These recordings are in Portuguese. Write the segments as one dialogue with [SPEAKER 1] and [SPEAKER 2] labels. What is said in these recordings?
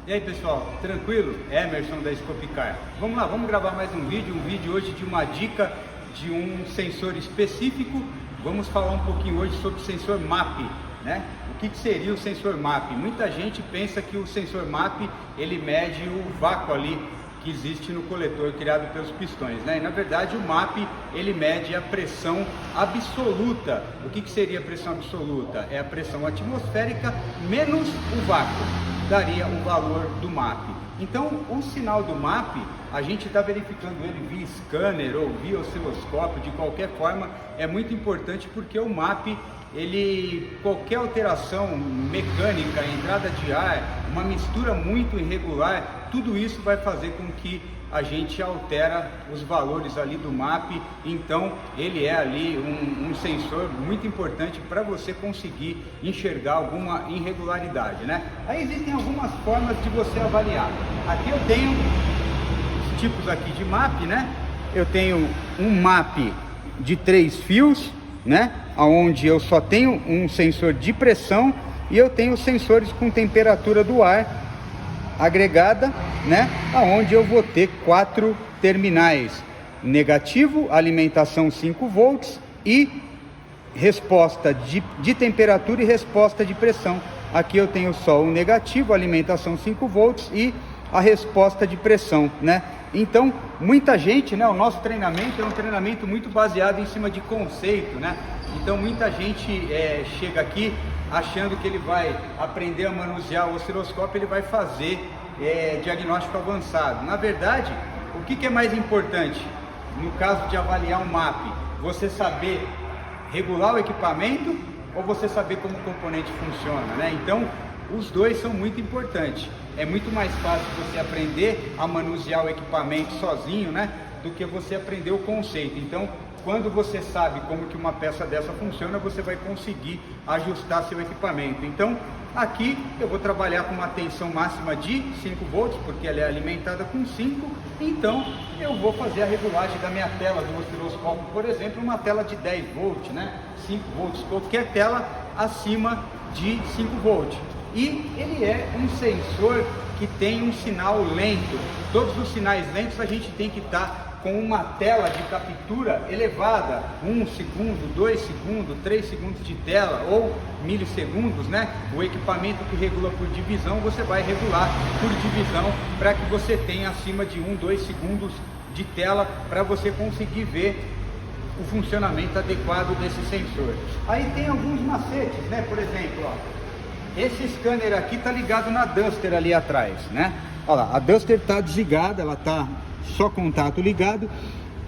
[SPEAKER 1] E aí pessoal, tranquilo? Emerson da Scopecar. Vamos lá, vamos gravar mais um vídeo hoje de uma dica de um sensor específico. Vamos falar um pouquinho hoje sobre o sensor MAP, né? O que seria o sensor MAP? Muita gente pensa que o sensor MAP ele mede o vácuo ali que existe no coletor criado pelos pistões, né? E na verdade o MAP ele mede a pressão absoluta. O que seria a pressão absoluta? É a pressão atmosférica menos o vácuo, daria o valor do MAP. Então o sinal do MAP a gente está verificando ele via scanner ou via osciloscópio, de qualquer forma é muito importante, porque o MAP qualquer alteração mecânica, entrada de ar, uma mistura muito irregular, tudo isso vai fazer com que a gente altera os valores ali do MAP. Então ele é ali um sensor muito importante para você conseguir enxergar alguma irregularidade, né? Aí existem algumas formas de você avaliar. Aqui eu tenho os tipos aqui de MAP, né? Eu tenho um MAP de 3 fios, né? Onde eu só tenho um sensor de pressão e eu tenho sensores com temperatura do ar agregada, né? Aonde eu vou ter 4 terminais: negativo, alimentação 5 volts e resposta de temperatura e resposta de pressão. Aqui eu tenho só o negativo, alimentação 5 volts e a resposta de pressão, né? Então, muita gente, né? O nosso treinamento é um treinamento muito baseado em cima de conceito, né? Então, muita gente chega aqui achando que ele vai aprender a manusear o osciloscópio, ele vai fazer diagnóstico avançado. Na verdade, o que é mais importante no caso de avaliar um MAP? Você saber regular o equipamento ou você saber como o componente funciona, né? Então, os dois são muito importantes. É muito mais fácil você aprender a manusear o equipamento sozinho, né, do que você aprender o conceito. Então, quando você sabe como que uma peça dessa funciona, você vai conseguir ajustar seu equipamento. Então, aqui eu vou trabalhar com uma tensão máxima de 5 volts, porque ela é alimentada com 5. Então, eu vou fazer a regulagem da minha tela do osciloscópio, por exemplo, uma tela de 10 volts, né, 5 volts, qualquer tela acima de 5 volts. E ele é um sensor que tem um sinal lento. Todos os sinais lentos a gente tem que estar com uma tela de captura elevada, 1 segundo, 2 segundos, 3 segundos de tela ou milissegundos, né? O equipamento que regula por divisão, você vai regular por divisão para que você tenha acima de 1, 2 segundos de tela para você conseguir ver o funcionamento adequado desse sensor. Aí tem alguns macetes, né? Por exemplo, ó, esse scanner aqui está ligado na Duster ali atrás, né? Olha lá, a Duster está desligada, ela está só contato ligado.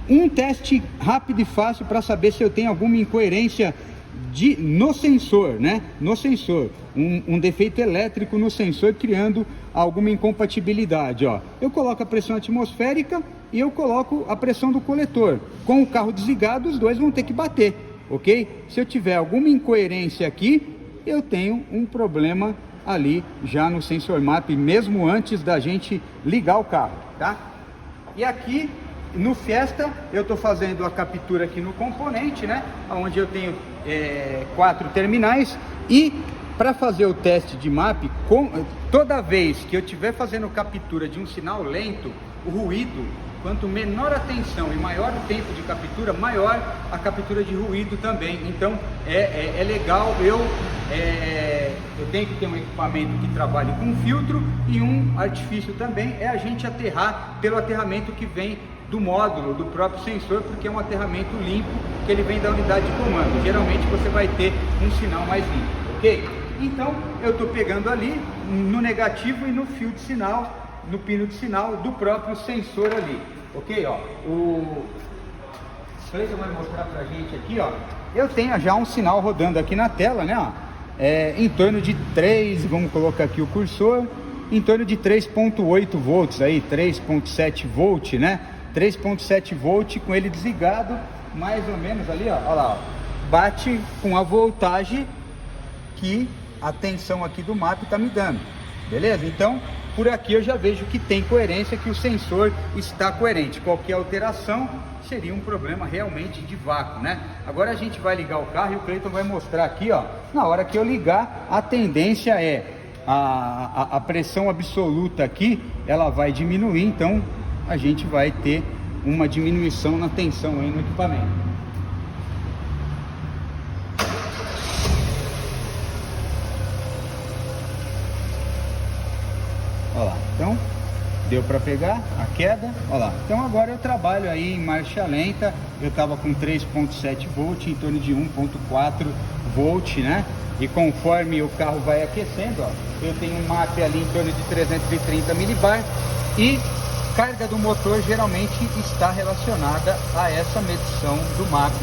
[SPEAKER 1] Um teste rápido e fácil para saber se eu tenho alguma incoerência no sensor, né? No sensor, um defeito elétrico no sensor criando alguma incompatibilidade, ó. Eu coloco a pressão atmosférica e eu coloco a pressão do coletor. Com o carro desligado, os dois vão ter que bater, ok? Se eu tiver alguma incoerência aqui, eu tenho um problema ali já no sensor MAP, mesmo antes da gente ligar o carro, tá? E aqui no Fiesta eu estou fazendo a captura aqui no componente, né? Onde eu tenho 4 terminais. E para fazer o teste de MAP, toda vez que eu estiver fazendo captura de um sinal lento, o ruído, quanto menor a tensão e maior o tempo de captura, maior a captura de ruído também. Então é legal, eu tenho que ter um equipamento que trabalhe com filtro, e um artifício também é a gente aterrar pelo aterramento que vem do módulo, do próprio sensor, porque é um aterramento limpo que ele vem da unidade de comando. Geralmente você vai ter um sinal mais limpo, ok? Então eu estou pegando ali no negativo e no fio de sinal, no pino de sinal do próprio sensor ali, ok? Ó, o Cleiton vai mostrar pra gente aqui, ó. Eu tenho já um sinal rodando aqui na tela, né? Ó, em torno de 3, vamos colocar aqui o cursor, em torno de 3.8 volts aí, 3.7 volt, né? 3.7 volt com ele desligado, mais ou menos ali, ó, olha lá, ó, bate com a voltagem que a tensão aqui do MAP está me dando, beleza? Então, por aqui eu já vejo que tem coerência, que o sensor está coerente. Qualquer alteração seria um problema realmente de vácuo, né? Agora a gente vai ligar o carro e o Cleiton vai mostrar aqui, ó, na hora que eu ligar, a tendência é a pressão absoluta aqui, ela vai diminuir, então a gente vai ter uma diminuição na tensão aí no equipamento. Olha lá, então deu para pegar a queda, olha lá. Então agora eu trabalho aí em marcha lenta, eu estava com 3.7 volt, em torno de 1.4 volt, né? E conforme o carro vai aquecendo, ó, eu tenho um MAP ali em torno de 330 milibar e carga do motor geralmente está relacionada a essa medição do MAP,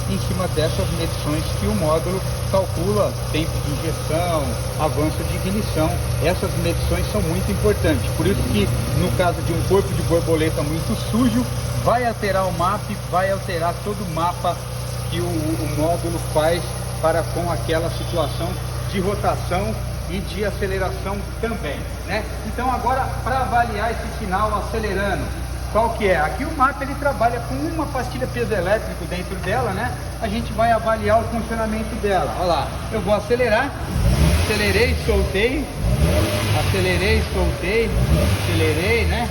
[SPEAKER 1] em cima dessas medições que o módulo calcula tempo de injeção, avanço de ignição. Essas medições são muito importantes, por isso que no caso de um corpo de borboleta muito sujo, vai alterar o MAP, vai alterar todo o mapa que o módulo faz para com aquela situação de rotação e de aceleração também, né? Então agora, para avaliar esse sinal acelerando, qual que é? Aqui o MAP ele trabalha com uma pastilha piezoelétrico dentro dela, né? A gente vai avaliar o funcionamento dela. Olha lá, eu vou acelerar, acelerei, soltei, acelerei, soltei, acelerei, né?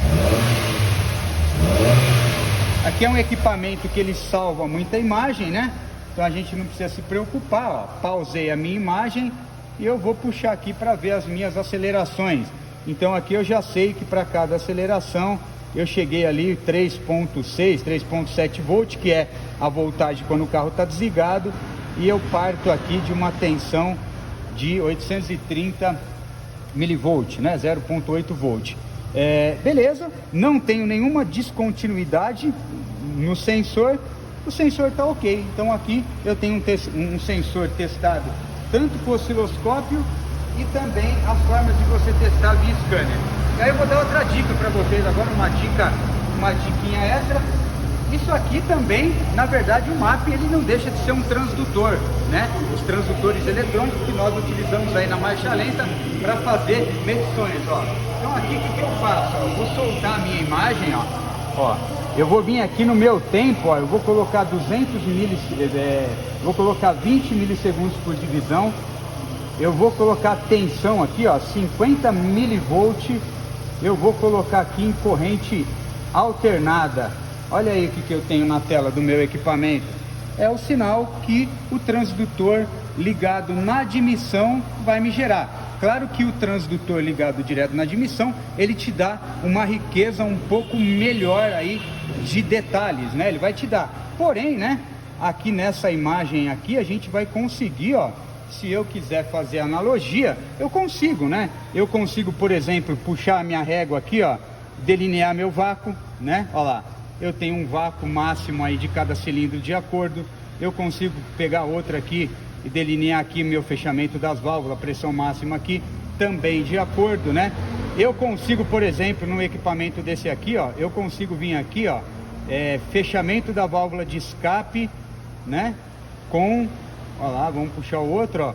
[SPEAKER 1] Aqui é um equipamento que ele salva muita imagem, né? Então a gente não precisa se preocupar, ó. Pausei a minha imagem e eu vou puxar aqui para ver as minhas acelerações. Então aqui eu já sei que para cada aceleração eu cheguei ali 3.6, 3.7 volt, que é a voltagem quando o carro está desligado, e eu parto aqui de uma tensão de 830 milivolt, né? 0.8 volt. Beleza, não tenho nenhuma descontinuidade no sensor, o sensor está ok. Então aqui eu tenho um sensor testado tanto com o osciloscópio e também as formas de você testar via scanner. E aí eu vou dar outra dica para vocês agora, uma diquinha extra. Isso aqui também, na verdade, o MAP ele não deixa de ser um transdutor, né? Os transdutores eletrônicos que nós utilizamos aí na marcha lenta para fazer medições, ó. Então aqui o que eu faço? Eu vou soltar a minha imagem, ó. Eu vou vir aqui no meu tempo, ó, eu vou colocar 20 milissegundos por divisão. Eu vou colocar tensão aqui, ó, 50 milivolt. Eu vou colocar aqui em corrente alternada. Olha aí o que eu tenho na tela do meu equipamento. É o sinal que o transdutor ligado na admissão vai me gerar. Claro que o transdutor ligado direto na admissão, ele te dá uma riqueza um pouco melhor aí de detalhes, né? Ele vai te dar. Porém, né, aqui nessa imagem aqui, a gente vai conseguir, ó, se eu quiser fazer analogia, eu consigo, né? Eu consigo, por exemplo, puxar a minha régua aqui, ó, delinear meu vácuo, né? Ó lá, eu tenho um vácuo máximo aí de cada cilindro de acordo. Eu consigo pegar outra aqui e delinear aqui meu fechamento das válvulas, pressão máxima aqui, também de acordo, né? Eu consigo, por exemplo, no equipamento desse aqui, ó, eu consigo vir aqui, ó, fechamento da válvula de escape, né? Com, ó lá, vamos puxar o outro, ó,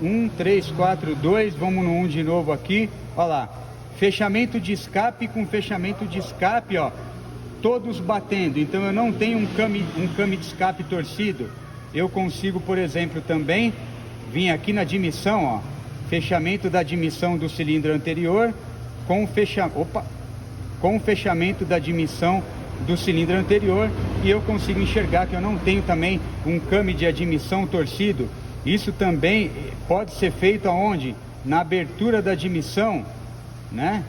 [SPEAKER 1] 1, 3, 4, 2, vamos no 1 de novo aqui, ó lá, fechamento de escape com fechamento de escape, ó, todos batendo. Então eu não tenho um came de escape torcido. Eu consigo, por exemplo, também vir aqui na admissão, ó, fechamento da admissão do cilindro anterior com fechamento da admissão do cilindro anterior, e eu consigo enxergar que eu não tenho também um came de admissão torcido. Isso também pode ser feito aonde? Na abertura da admissão, né?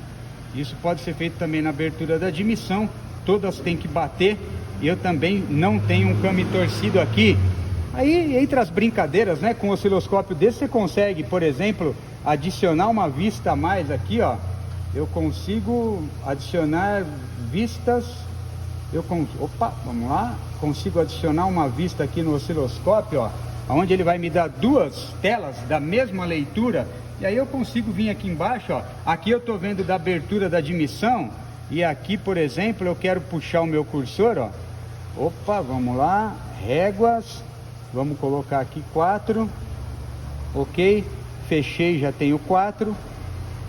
[SPEAKER 1] Isso pode ser feito também na abertura da admissão, todas têm que bater, e eu também não tenho um came torcido aqui. Aí, entre as brincadeiras, né, com o osciloscópio desse, você consegue, por exemplo, adicionar uma vista a mais aqui, ó. Eu consigo adicionar vistas, vamos lá, consigo adicionar uma vista aqui no osciloscópio, ó, onde ele vai me dar duas telas da mesma leitura, e aí eu consigo vir aqui embaixo, ó, aqui eu tô vendo da abertura da admissão, e aqui, por exemplo, eu quero puxar o meu cursor, ó, vamos lá, réguas, vamos colocar aqui 4, ok, fechei, já tenho 4,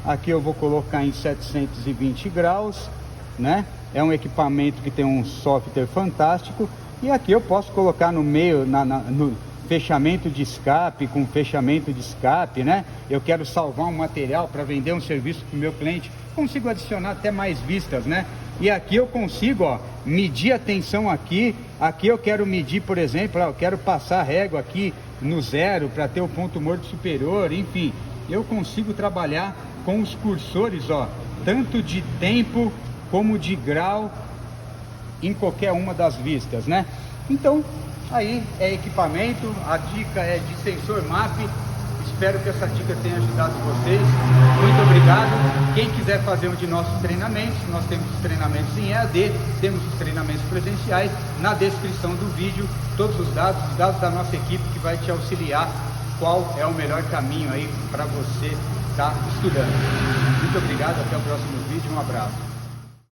[SPEAKER 1] aqui eu vou colocar em 720 graus, né? É um equipamento que tem um software fantástico, e aqui eu posso colocar no meio, fechamento de escape com fechamento de escape, né? Eu quero salvar um material para vender um serviço para o meu cliente, consigo adicionar até mais vistas, né? E aqui eu consigo, ó, medir a tensão aqui eu quero medir, por exemplo, eu quero passar a régua aqui no 0 para ter o ponto morto superior, enfim, eu consigo trabalhar com os cursores, ó, tanto de tempo como de grau em qualquer uma das vistas, né? Então, aí é equipamento, a dica é de sensor MAP. Espero que essa dica tenha ajudado vocês. Muito obrigado. Quem quiser fazer um de nossos treinamentos, nós temos os treinamentos em EAD, temos os treinamentos presenciais. Na descrição do vídeo, todos os dados da nossa equipe que vai te auxiliar qual é o melhor caminho aí para você estar estudando. Muito obrigado, até o próximo vídeo, um abraço.